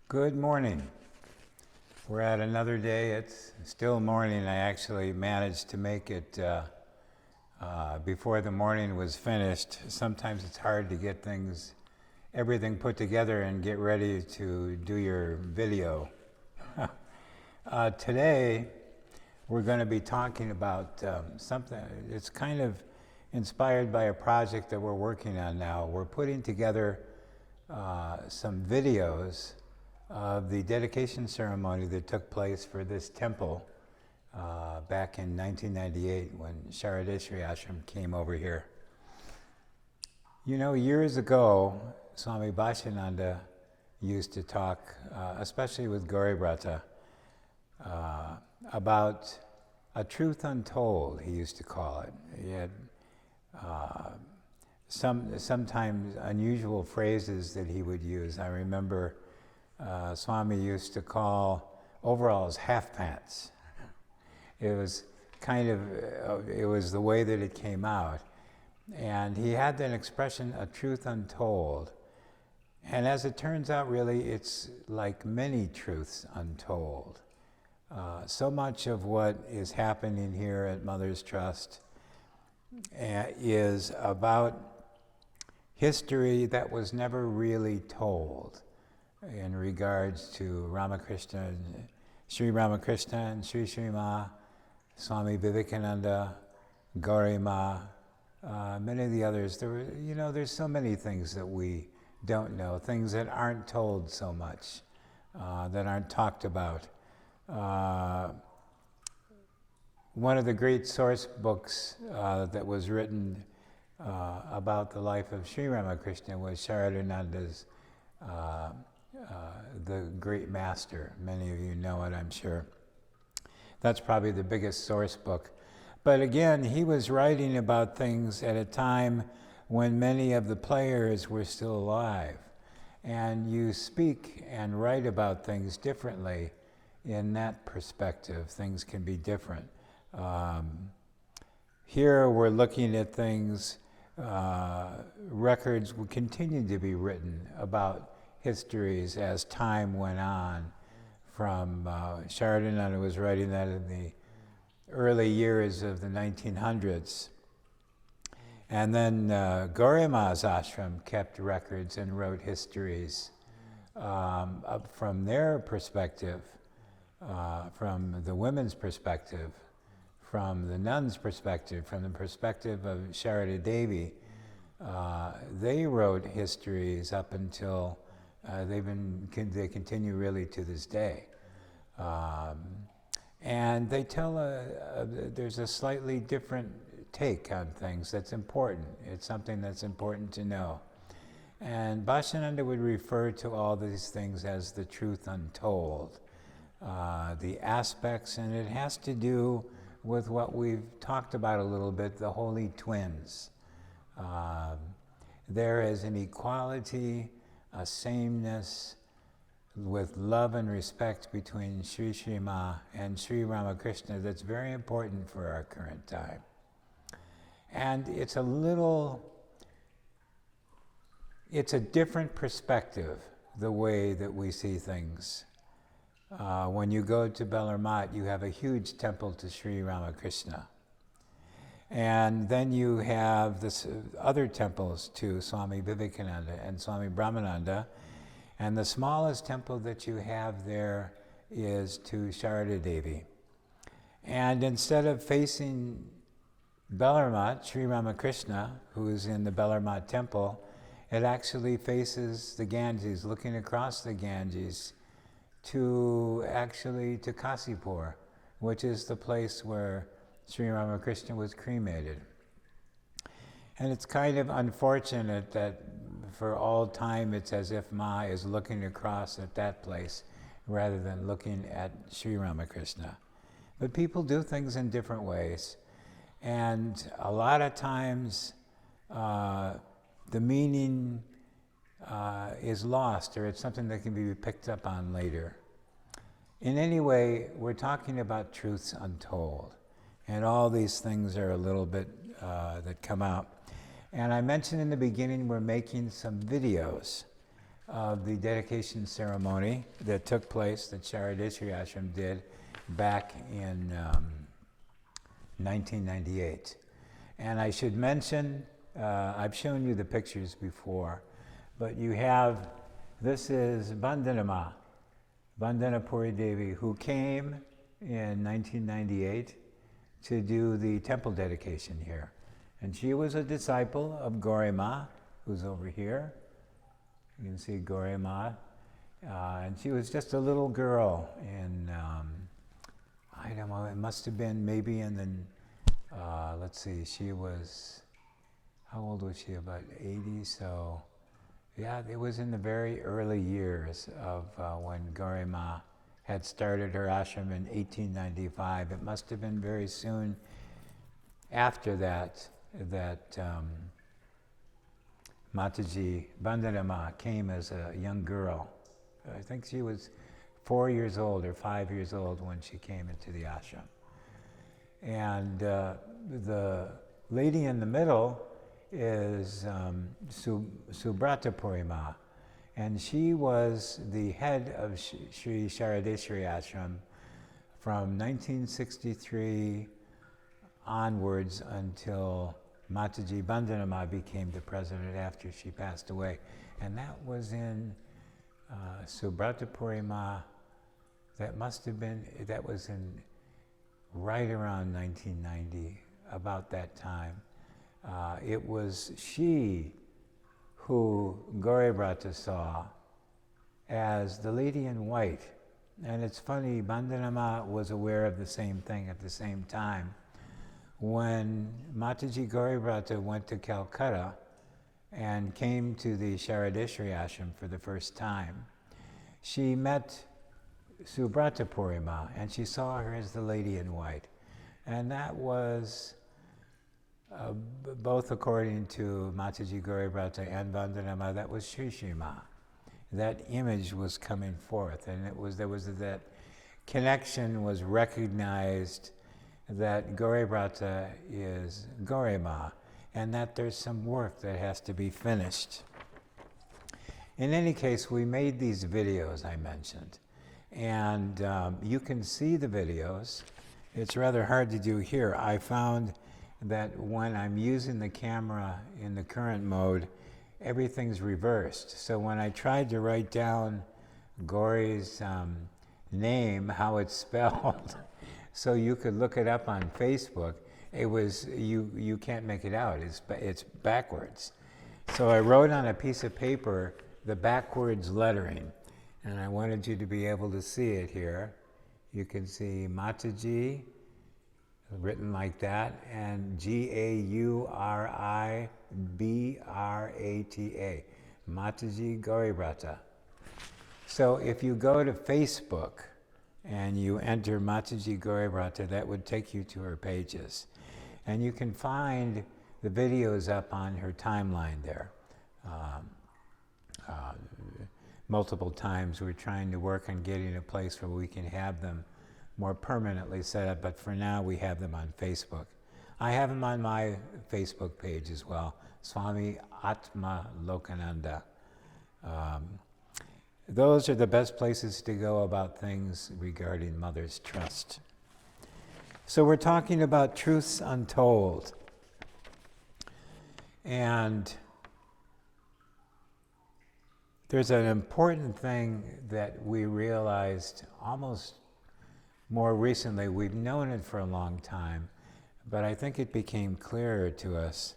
Good morning. We're at another day. It's still morning. I actually managed to make it before the morning was finished. Sometimes it's hard to get everything put together and get ready to do your video. Today, we're going to be talking about something. It's kind of inspired by a project that we're working on now. We're putting together some videos of the dedication ceremony that took place for this temple back in 1998 when Sharadeshri Ashram came over here. You know, years ago, Swami Bashanathan used to talk, especially with Gauribrata, about a truth untold, he used to call it. He had sometimes unusual phrases that he would use. I remember Swami used to call overalls half pants. It was it was the way that it came out. And he had that expression, a truth untold. And as it turns out, really, it's like many truths untold. So much of what is happening here at Mother's Trust is about history that was never really told in regards to Ramakrishna, Sri Ramakrishna and Sri Ma, Swami Vivekananda, Gauri Ma, many of the others. There's so many things that we don't know, things that aren't told so much, that aren't talked about. One of the great source books that was written about the life of Sri Ramakrishna was Sharadananda's The Great Master. Many of you know it, I'm sure. That's probably the biggest source book. But again, he was writing about things at a time when many of the players were still alive. And you speak and write about things differently in that perspective. Things can be different. Here we're looking at things, records will continue to be written about histories as time went on. From Sharadananda was writing that in the early years of the 1900s. And then Gauri Ma's ashram kept records and wrote histories from their perspective, from the women's perspective, from the nuns' perspective, from the perspective of Sharada Devi. They wrote histories up until they continue really to this day. And they tell there's a slightly different take on things that's important. It's something that's important to know. And Bashananda would refer to all these things as the truth untold. The aspects, and it has to do with what we've talked about a little bit, the holy twins. There is an equality, a sameness, with love and respect between Sri Ma and Sri Ramakrishna that's very important for our current time. And it's a different perspective, the way that we see things. When you go to Bellarmine, you have a huge temple to Sri Ramakrishna. And then you have this other temples to Swami Vivekananda and Swami Brahmananda. And the smallest temple that you have there is to Sharada Devi. And instead of facing Bellarmine, Sri Ramakrishna, who is in the Bellarmine temple, it actually faces the Ganges, looking across the Ganges to Kasipur, which is the place where Sri Ramakrishna was cremated. And it's kind of unfortunate that for all time it's as if Ma is looking across at that place rather than looking at Sri Ramakrishna. But people do things in different ways. And a lot of times the meaning is lost, or it's something that can be picked up on later. In any way, we're talking about truths untold. And all these things are a little bit that come out. And I mentioned in the beginning we're making some videos. of the dedication ceremony that took place, that Sharadeshri Ashram did back in 1998. And I should mention, I've shown you the pictures before, but you have, this is Vandana Ma, Vandana Puri Devi, who came in 1998 to do the temple dedication here. And she was a disciple of Gauri Ma, who's over here. You can see Gauri Ma. And she was just a little girl in, I don't know, it must have been maybe in the, let's see, she was, how old was she? About 80, so yeah, it was in the very early years of when Gauri Ma had started her ashram in 1895. It must have been very soon after that Mataji Vandana Ma came as a young girl. I think she was 4 years old or 5 years old when she came into the ashram. And the lady in the middle is Subrata Puri Ma, and she was the head of Sri Sharadeshri Ashram from 1963 onwards until Mataji Vandana Ma became the president after she passed away. And that was in Subrata Puri Ma, that must have been, that was in right around 1990, about that time. It was she who Gauribrata saw as the lady in white. And it's funny, Vandana Ma was aware of the same thing at the same time. When Mataji Gauribrata went to Calcutta and came to the Sharadeshri Ashram for the first time, she met Subrata Puri Ma, and she saw her as the lady in white. And that was, both according to Mataji Gauribrata and Vandana Ma, that was Shri Shri Ma. That image was coming forth, and there was that connection was recognized that Gauribrata is Gauri Ma, and that there's some work that has to be finished. In any case, we made these videos I mentioned, and you can see the videos. It's rather hard to do here. I found that when I'm using the camera in the current mode, everything's reversed. So when I tried to write down Gauri's name, how it's spelled, so you could look it up on Facebook, it was, you can't make it out, it's backwards. So I wrote on a piece of paper the backwards lettering, and I wanted you to be able to see it here. You can see Mataji, written like that, and Gauribrata, Mataji Gauribrata. So if you go to Facebook and you enter Mataji Gauribrata, that would take you to her pages. And you can find the videos up on her timeline there. Multiple times we're trying to work on getting a place where we can have them more permanently set up, but for now we have them on Facebook. I have them on my Facebook page as well, Swami Atma Lokananda. Those are the best places to go about things regarding Mother's Trust. So we're talking about truths untold. And there's an important thing that we realized almost more recently. We've known it for a long time, but I think it became clearer to us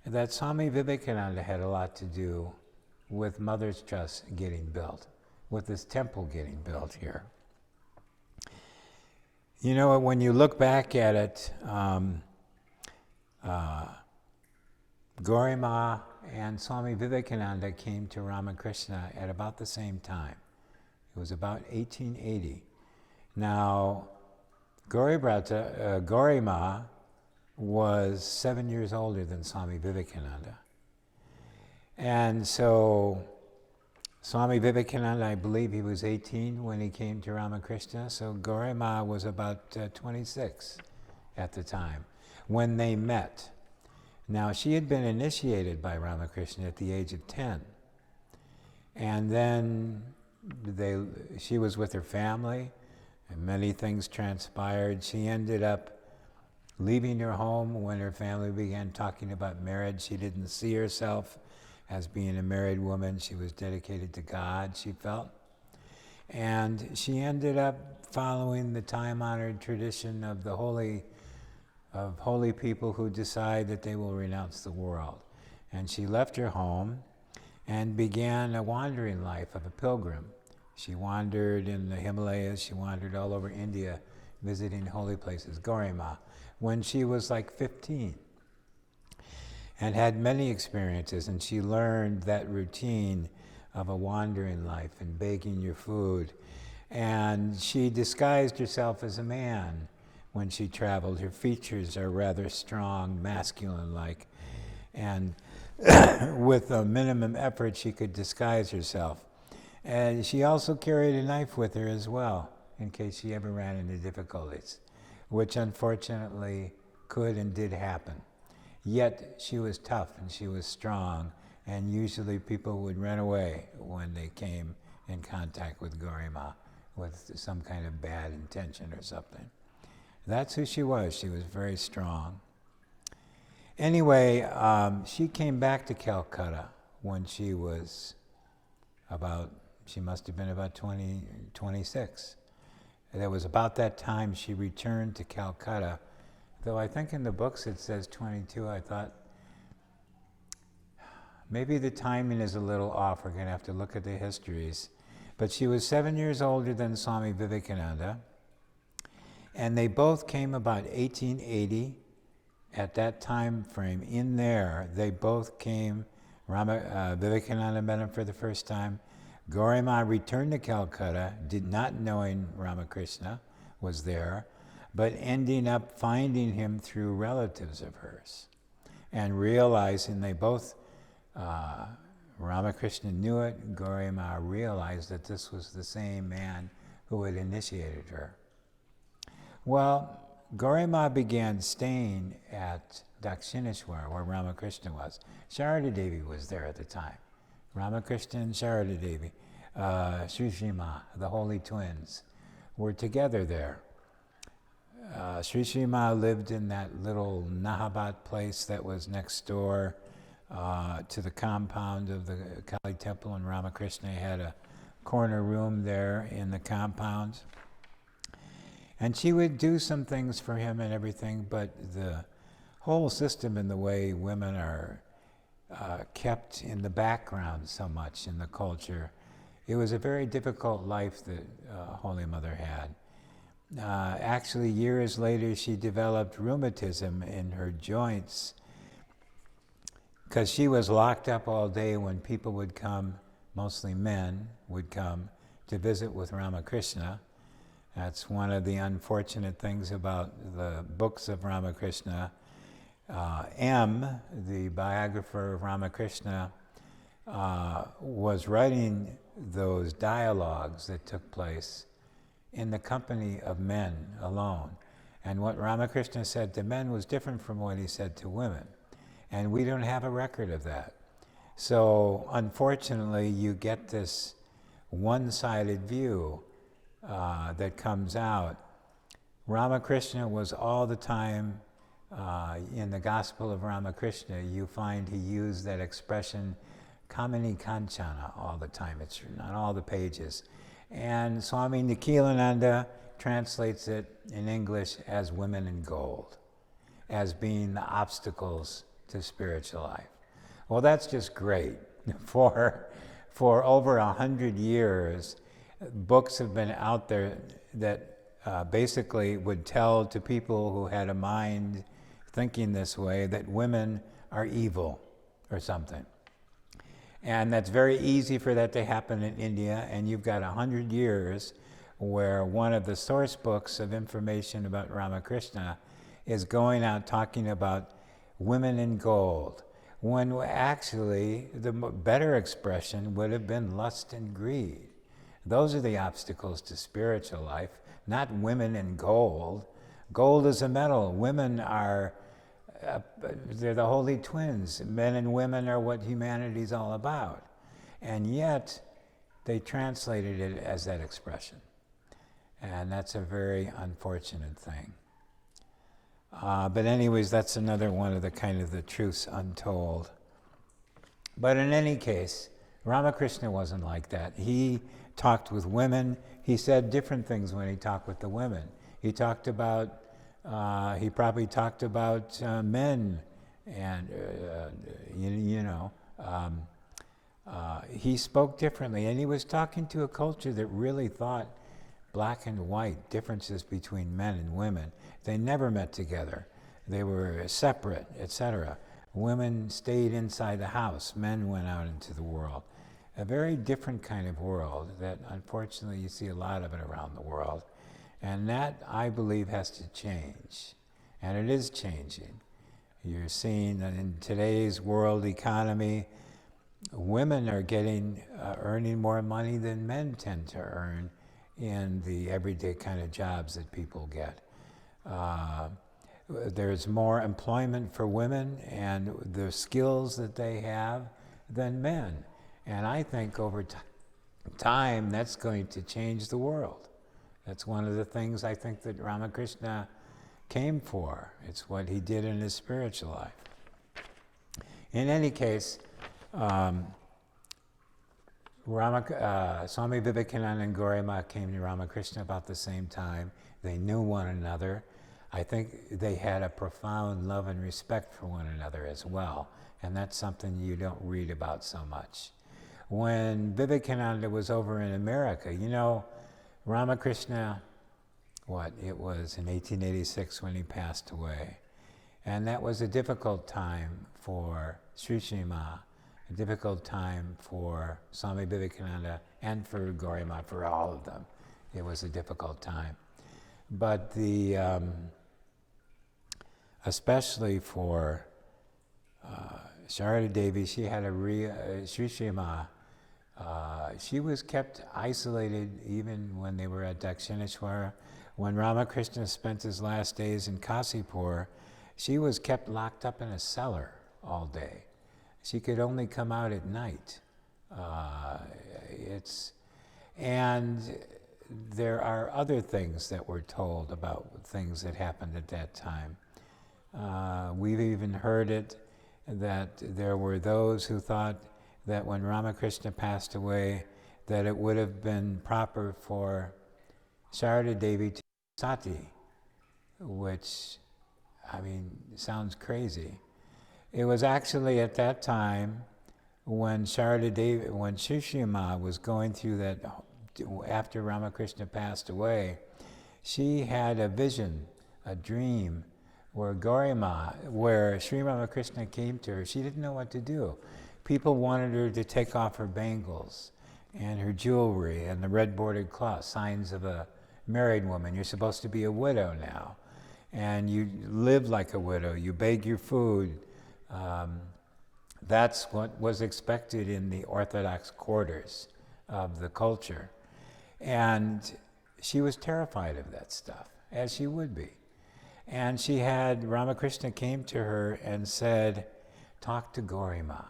that Swami Vivekananda had a lot to do with Mother's Trust getting built, with this temple getting built here. You know, when you look back at it, Gorima and Swami Vivekananda came to Ramakrishna at about the same time. It was about 1880. Now, Gorima was 7 years older than Swami Vivekananda. And so Swami Vivekananda, I believe he was 18 when he came to Ramakrishna, so Gorima was about 26 at the time when they met. Now, she had been initiated by Ramakrishna at the age of 10. And then she was with her family, and many things transpired. She ended up leaving her home when her family began talking about marriage. She didn't see herself as being a married woman. She was dedicated to God, she felt. And she ended up following the time-honored tradition of the holy people who decide that they will renounce the world. And she left her home and began a wandering life of a pilgrim. She wandered in the Himalayas, she wandered all over India, visiting holy places, Gorima, when she was like 15, and had many experiences, and she learned that routine of a wandering life and baking your food. And she disguised herself as a man when she traveled. Her features are rather strong, masculine-like, and with a minimum effort she could disguise herself. And she also carried a knife with her as well, in case she ever ran into difficulties, which unfortunately could and did happen. Yet she was tough and she was strong, and usually people would run away when they came in contact with Gorima with some kind of bad intention or something. That's who she was. She was very strong. Anyway, she came back to Calcutta when she was she must have been about 26. And it was about that time she returned to Calcutta, though I think in the books it says 22. I thought maybe the timing is a little off. We're going to have to look at the histories. But she was 7 years older than Swami Vivekananda, and they both came about 1880. At that time frame, in there, they both came. Vivekananda met him for the first time. Gauri Ma returned to Calcutta, not knowing Ramakrishna was there, but ending up finding him through relatives of hers, and realizing they both, Ramakrishna knew it, Gauri Ma realized that this was the same man who had initiated her. Well, Gauri Ma began staying at Dakshineshwar, where Ramakrishna was. Sharada Devi was there at the time. Ramakrishna and Sharada Devi, Sri Ma, the holy twins, were together there. Sri Ma lived in that little Nahabat place that was next door to the compound of the Kali temple, and Ramakrishna had a corner room there in the compound. And she would do some things for him and everything, but the whole system and the way women are kept in the background so much in the culture, it was a very difficult life that Holy Mother had. Actually, years later, she developed rheumatism in her joints because she was locked up all day when people would come, mostly men, would come to visit with Ramakrishna. That's one of the unfortunate things about the books of Ramakrishna. The biographer of Ramakrishna, was writing those dialogues that took place in the company of men alone. And what Ramakrishna said to men was different from what he said to women. And we don't have a record of that. So unfortunately, you get this one-sided view that comes out. Ramakrishna was all the time, in the Gospel of Ramakrishna, you find he used that expression, Kamini Kanchana, all the time. It's on all the pages. And Swami Nikhilananda translates it in English as women in gold, as being the obstacles to spiritual life. Well, that's just great. For over 100 years, books have been out there that basically would tell to people who had a mind thinking this way that women are evil or something. And that's very easy for that to happen in India, and you've got 100 years where one of the source books of information about Ramakrishna is going out talking about women in gold, when actually the better expression would have been lust and greed. Those are the obstacles to spiritual life, not women in gold. Gold is a metal. Women are, they're the holy twins. Men and women are what humanity's all about. and yet they translated it as that expression. And that's a very unfortunate thing. But anyways, that's another one of the kind of the truths untold. But in any case, Ramakrishna wasn't like that. He talked with women. He said different things when he talked with the women. He talked about, he probably talked about men, and he spoke differently, and he was talking to a culture that really thought black and white, differences between men and women. They never met together. They were separate, etc. Women stayed inside the house. Men went out into the world. A very different kind of world that unfortunately you see a lot of it around the world. And that, I believe, has to change. And it is changing. You're seeing that in today's world economy, women are earning more money than men tend to earn in the everyday kind of jobs that people get. There's more employment for women and the skills that they have than men. And I think over time, that's going to change the world. That's one of the things I think that Ramakrishna came for. It's what he did in his spiritual life. In any case, Swami Vivekananda and Gauri Ma came to Ramakrishna about the same time. They knew one another. I think they had a profound love and respect for one another as well. And that's something you don't read about so much. When Vivekananda was over in America, Ramakrishna, it was in 1886 when he passed away. And that was a difficult time for Sri Ma, a difficult time for Swami Vivekananda and for Gauri Ma, for all of them. It was a difficult time. But especially for Sharada Devi, she had Sri Ma, she was kept isolated even when they were at Dakshineshwara. When Ramakrishna spent his last days in Kasipur, she was kept locked up in a cellar all day. She could only come out at night. And there are other things that we're told about things that happened at that time. We've even heard it that there were those who thought that when Ramakrishna passed away, that it would have been proper for Sharada Devi to sati, which, sounds crazy. It was actually at that time when when Sri Ma was going through that, after Ramakrishna passed away, she had a vision, a dream, where Gorima, where Sri Ramakrishna came to her. She didn't know what to do. People wanted her to take off her bangles and her jewelry and the red bordered cloth, signs of a married woman. You're supposed to be a widow now. And you live like a widow. You beg your food. That's what was expected in the Orthodox quarters of the culture. And she was terrified of that stuff, as she would be. And Ramakrishna came to her and said, talk to Gorima.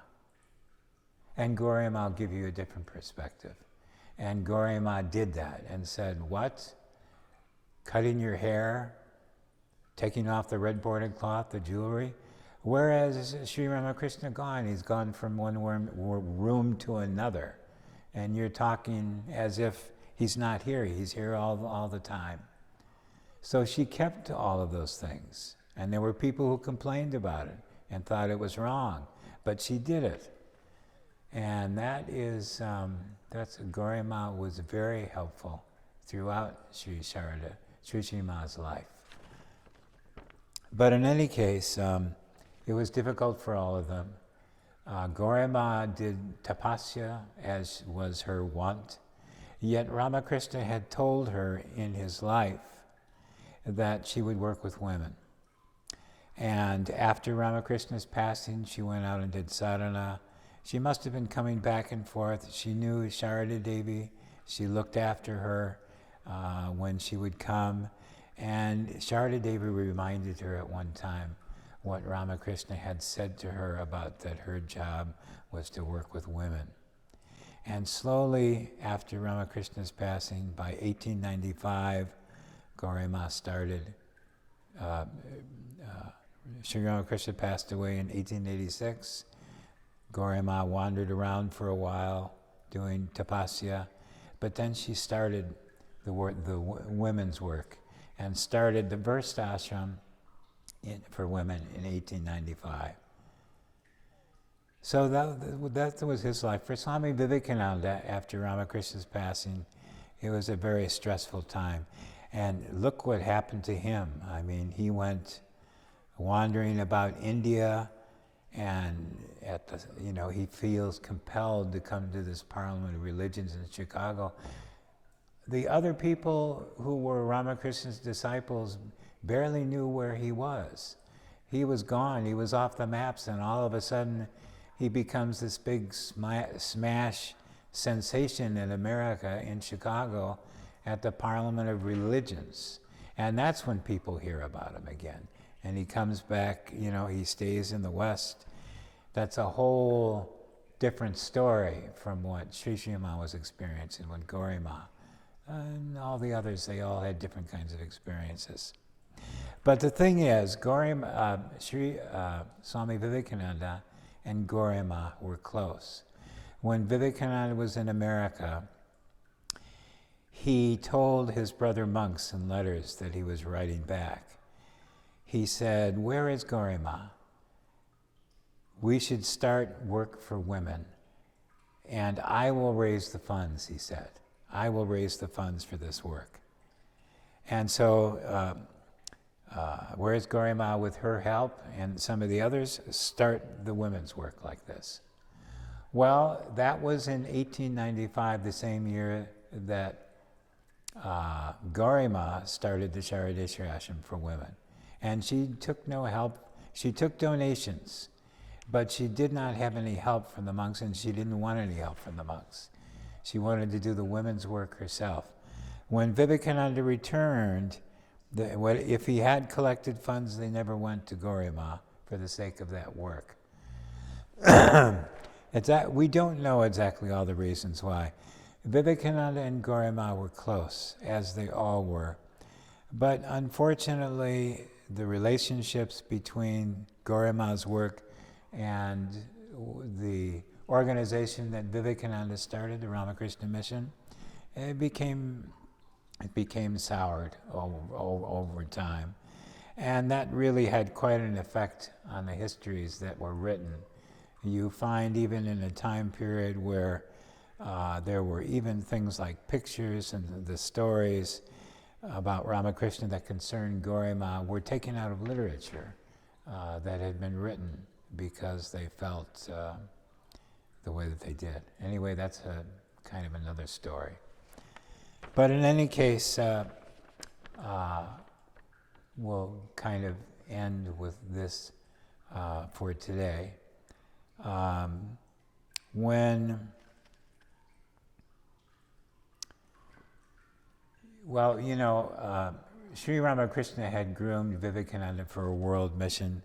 And Gorima will give you a different perspective. And Gorima did that and said, what? Cutting your hair? Taking off the red bordered cloth, the jewelry? Whereas Sri Ramakrishna gone, he's gone from one room to another. And you're talking as if he's not here. He's here all the time. So she kept all of those things. And there were people who complained about it and thought it was wrong. But she did it. And Gorima was very helpful throughout Sri Ma's life. But in any case, it was difficult for all of them. Gorima did tapasya, as was her wont. Yet Ramakrishna had told her in his life that she would work with women. And after Ramakrishna's passing, she went out and did sadhana. She must have been coming back and forth. She knew Sharada Devi. She looked after her when she would come. And Sharada Devi reminded her at one time what Ramakrishna had said to her about that her job was to work with women. And slowly, after Ramakrishna's passing, by 1895, Gauri Ma started. Sri Ramakrishna passed away in 1886. Gauri Ma wandered around for a while doing tapasya, but then she started the women's work and started the Verst Ashram for women in 1895. So that was his life. For Swami Vivekananda, after Ramakrishna's passing, it was a very stressful time. And look what happened to him. I mean, he went wandering about India, and he feels compelled to come to this Parliament of Religions in Chicago. The other people who were Ramakrishna's disciples barely knew where he was. He was gone, he was off the maps, and all of a sudden he becomes this big smash sensation in America, in Chicago, at the Parliament of Religions. And that's when people hear about him again. And he comes back, he stays in the West. That's a whole different story from what Sri Sri Ma was experiencing with Gorima. And all the others, they all had different kinds of experiences. But the thing is, Swami Vivekananda and Gorima were close. When Vivekananda was in America, he told his brother monks in letters that he was writing back. He said, "Where is Gorima? We should start work for women, and I will raise the funds," he said. "I will raise the funds for this work." And so, whereas Gorima, with her help and some of the others, start the women's work like this. Well, that was in 1895, the same year that Gauri Ma started the Sharadeshwari Ashram for women. And she took no help. She took donations, but she did not have any help from the monks, and she didn't want any help from the monks. She wanted to do the women's work herself. When Vivekananda returned, if he had collected funds, they never went to Gorima for the sake of that work. We don't know exactly all the reasons why. Vivekananda and Gorima were close, as they all were. But unfortunately, the relationships between Gorima's work and the organization that Vivekananda started, the Ramakrishna Mission, it became soured over time. And that really had quite an effect on the histories that were written. You find even in a time period where there were even things like pictures, and the stories about Ramakrishna that concerned Gorima were taken out of literature that had been written because they felt the way that they did. Anyway, that's a kind of another story. But in any case, we'll kind of end with this for today. Sri Ramakrishna had groomed Vivekananda for a world mission,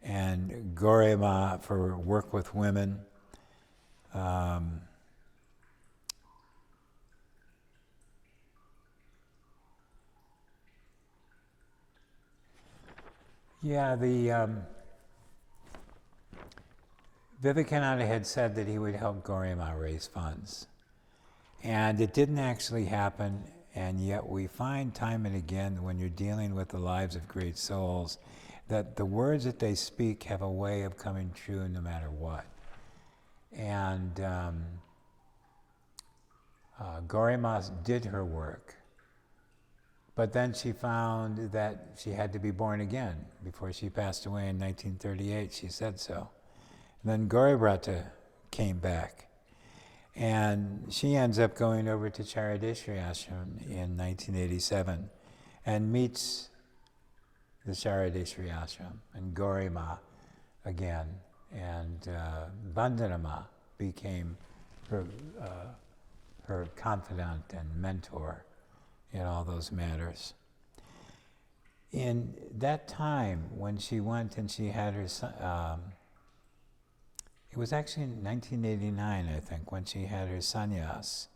and Gauri Ma for work with women. Vivekananda had said that he would help Gauri Ma raise funds. And it didn't actually happen, and yet we find time and again when you're dealing with the lives of great souls that the words that they speak have a way of coming true no matter what. And Gauri Ma did her work, but then she found that she had to be born again. Before she passed away in 1938, she said so. And then Gauribrata came back. And she ends up going over to Sharadeshwari Ashram in 1987 and meets the Sharadeshwari Ashram and Gauri Ma again. And Vandana Ma became her confidant and mentor in all those matters. In that time when she went and she had her son, It was actually in 1989, I think, when she had her sannyas.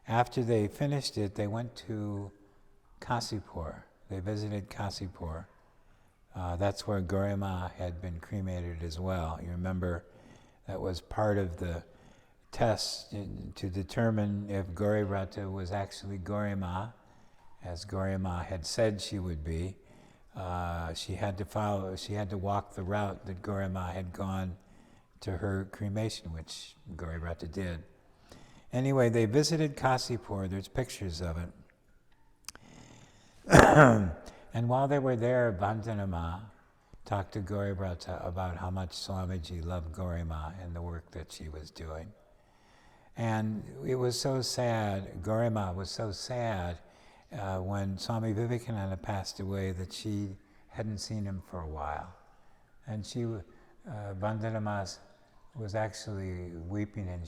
After they finished it, they went to Kasipur. They visited Kasipur. That's where Gorima had been cremated as well. You remember that was part of the test to determine if Gauribrata was actually Gorima, as Gauri Ma had said she would be. She had to walk the route that Gauri Ma had gone to her cremation, which Gauribrata did. Anyway, they visited Kasipur. There's pictures of it. And while they were there, Vandanama talked to Gauribrata about how much Swamiji loved Gorima and the work that she was doing. And it was so sad, Gorima was so sad when Swami Vivekananda passed away that she hadn't seen him for a while. And Vandanama was actually weeping, and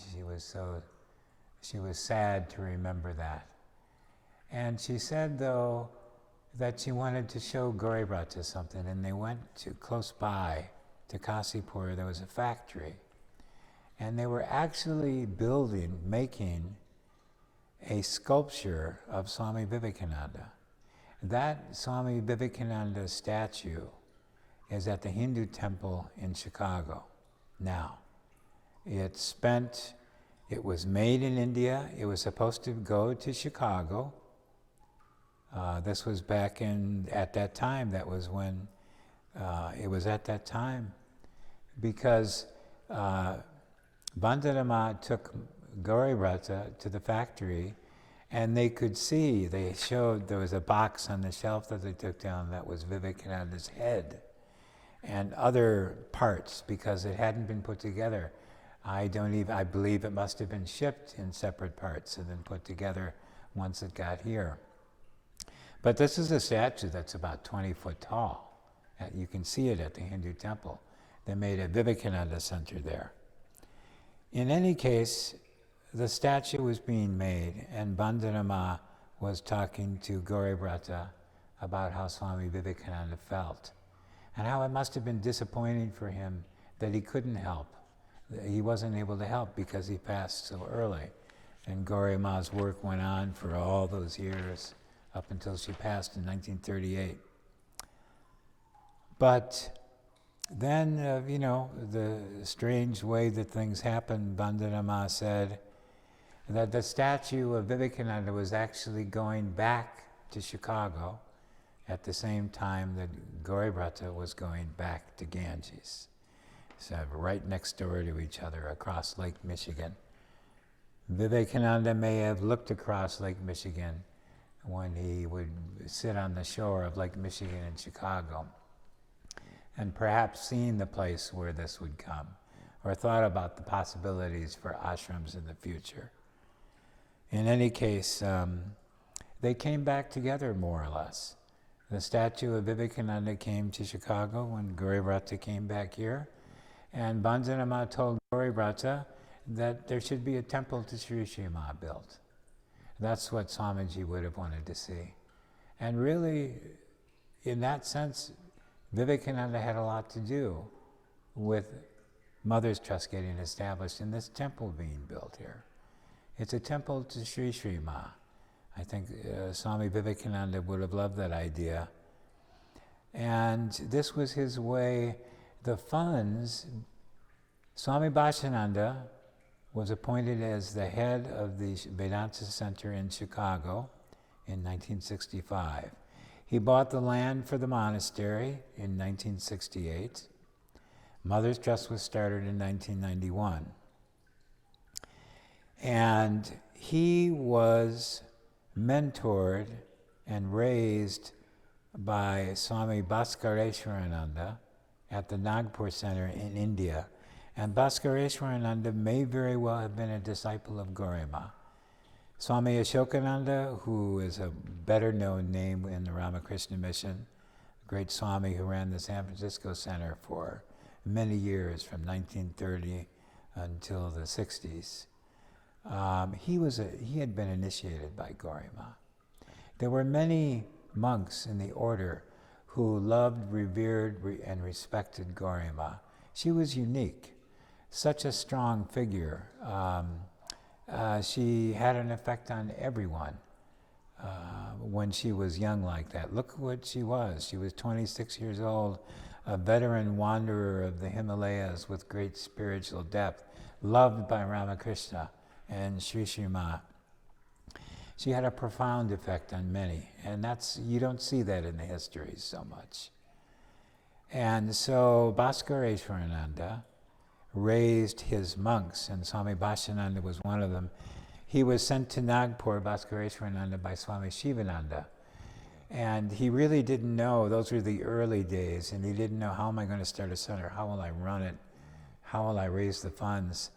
she was sad to remember that. And she said, though, that she wanted to show Gauribrata something, and they went to close by to Kasipur. There was a factory, and they were actually making a sculpture of Swami Vivekananda. That Swami Vivekananda statue is at the Hindu temple in Chicago now. It was made in India. It was supposed to go to Chicago. This was back at that time. That was when it was at that time, because Vandanama took Gauribrata to the factory, and they could see, they showed there was a box on the shelf that they took down that was Vivekananda's head and other parts, because it hadn't been put together. I believe it must have been shipped in separate parts and then put together once it got here. But this is a statue that's about 20 foot tall. You can see it at the Hindu temple. They made a Vivekananda center there. In any case, the statue was being made, and Vandanama was talking to Gauribrata about how Swami Vivekananda felt, and how it must have been disappointing for him that he couldn't help. He wasn't able to help because he passed so early. And Gauri Ma's work went on for all those years, up until she passed in 1938. But then, the strange way that things happened, Vandanama said that the statue of Vivekananda was actually going back to Chicago at the same time that Gauribrata was going back to Ganges. So right next door to each other across Lake Michigan. Vivekananda may have looked across Lake Michigan when he would sit on the shore of Lake Michigan in Chicago, and perhaps seen the place where this would come, or thought about the possibilities for ashrams in the future. In any case, they came back together more or less. The statue of Vivekananda came to Chicago when Gauribrata came back here, and Vandanama told Gauribrata that there should be a temple to Sri Sri Ma built. That's what Swamiji would have wanted to see. And really, in that sense, Vivekananda had a lot to do with Mother's Trust getting established and this temple being built here. It's a temple to Sri Sri Ma. I think Swami Vivekananda would have loved that idea. And this was his way. The funds, Swami Bashanathan was appointed as the head of the Vedanta Center in Chicago in 1965. He bought the land for the monastery in 1968. Mother's Trust was started in 1991. And he was mentored and raised by Swami Bhaskareshwarananda at the Nagpur Center in India. And Bhaskareshwarananda may very well have been a disciple of Gorima. Swami Ashokananda, who is a better known name in the Ramakrishna mission, a great Swami who ran the San Francisco Center for many years, from 1930 until the 60s. He had been initiated by Gorima. There were many monks in the order who loved, revered, and respected Gorima. She was unique. such a strong figure. She had an effect on everyone when she was young like that. Look what she was. She was 26 years old, a veteran wanderer of the Himalayas with great spiritual depth, loved by Ramakrishna and Sri Ma. She had a profound effect on many, and you don't see that in the histories so much. And so Bhaskareswarananda raised his monks, and Swami Bashanathan was one of them. He was sent to Nagpur, Bhaskareswarananda, by Swami Shivananda. And he really didn't know, those were the early days, and he didn't know, how am I going to start a center? How will I run it? How will I raise the funds?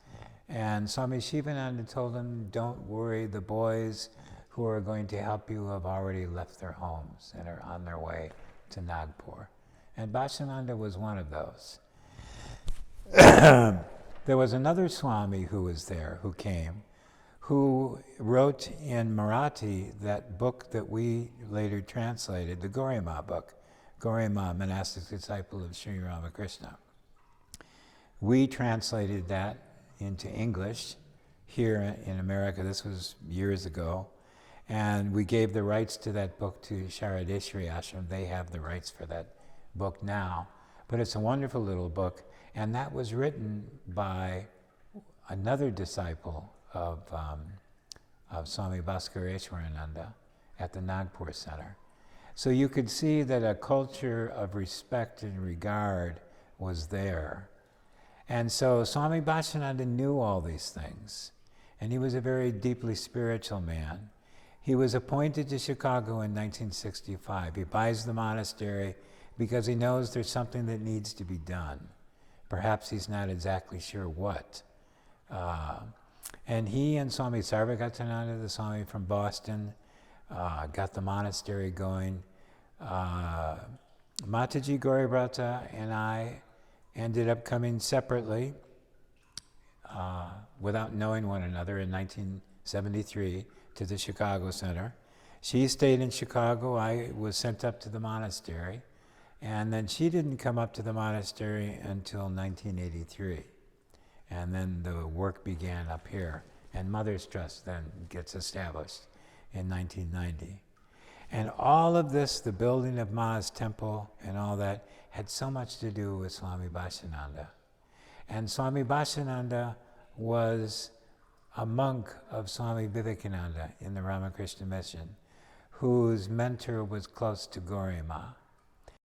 And Swami Shivananda told him, don't worry, the boys who are going to help you have already left their homes and are on their way to Nagpur. And Bashananda was one of those. There was another Swami who was there, who came, who wrote in Marathi that book that we later translated, the Gorima book, Gorima, monastic disciple of Sri Ramakrishna. We translated that into English here in America. This was years ago. And we gave the rights to that book to Sharadeshri Ashram. They have the rights for that book now. But it's a wonderful little book. And that was written by another disciple of Swami Bhaskareswarananda at the Nagpur Center. So you could see that a culture of respect and regard was there. And so Swami Bashanathan knew all these things. And he was a very deeply spiritual man. He was appointed to Chicago in 1965. He buys the monastery because he knows there's something that needs to be done. Perhaps he's not exactly sure what. And he and Swami Sarvagatananda, the Swami from Boston, got the monastery going. Mataji Gauribrata and I ended up coming separately without knowing one another in 1973 to the Chicago Center. She stayed in Chicago. I was sent up to the monastery. And then she didn't come up to the monastery until 1983. And then the work began up here. And Mother's Trust then gets established in 1990. And all of this, the building of Ma's temple and all that, had so much to do with Swami Bashananda. And Swami Bashananda was a monk of Swami Vivekananda in the Ramakrishna mission, whose mentor was close to Gauri Ma.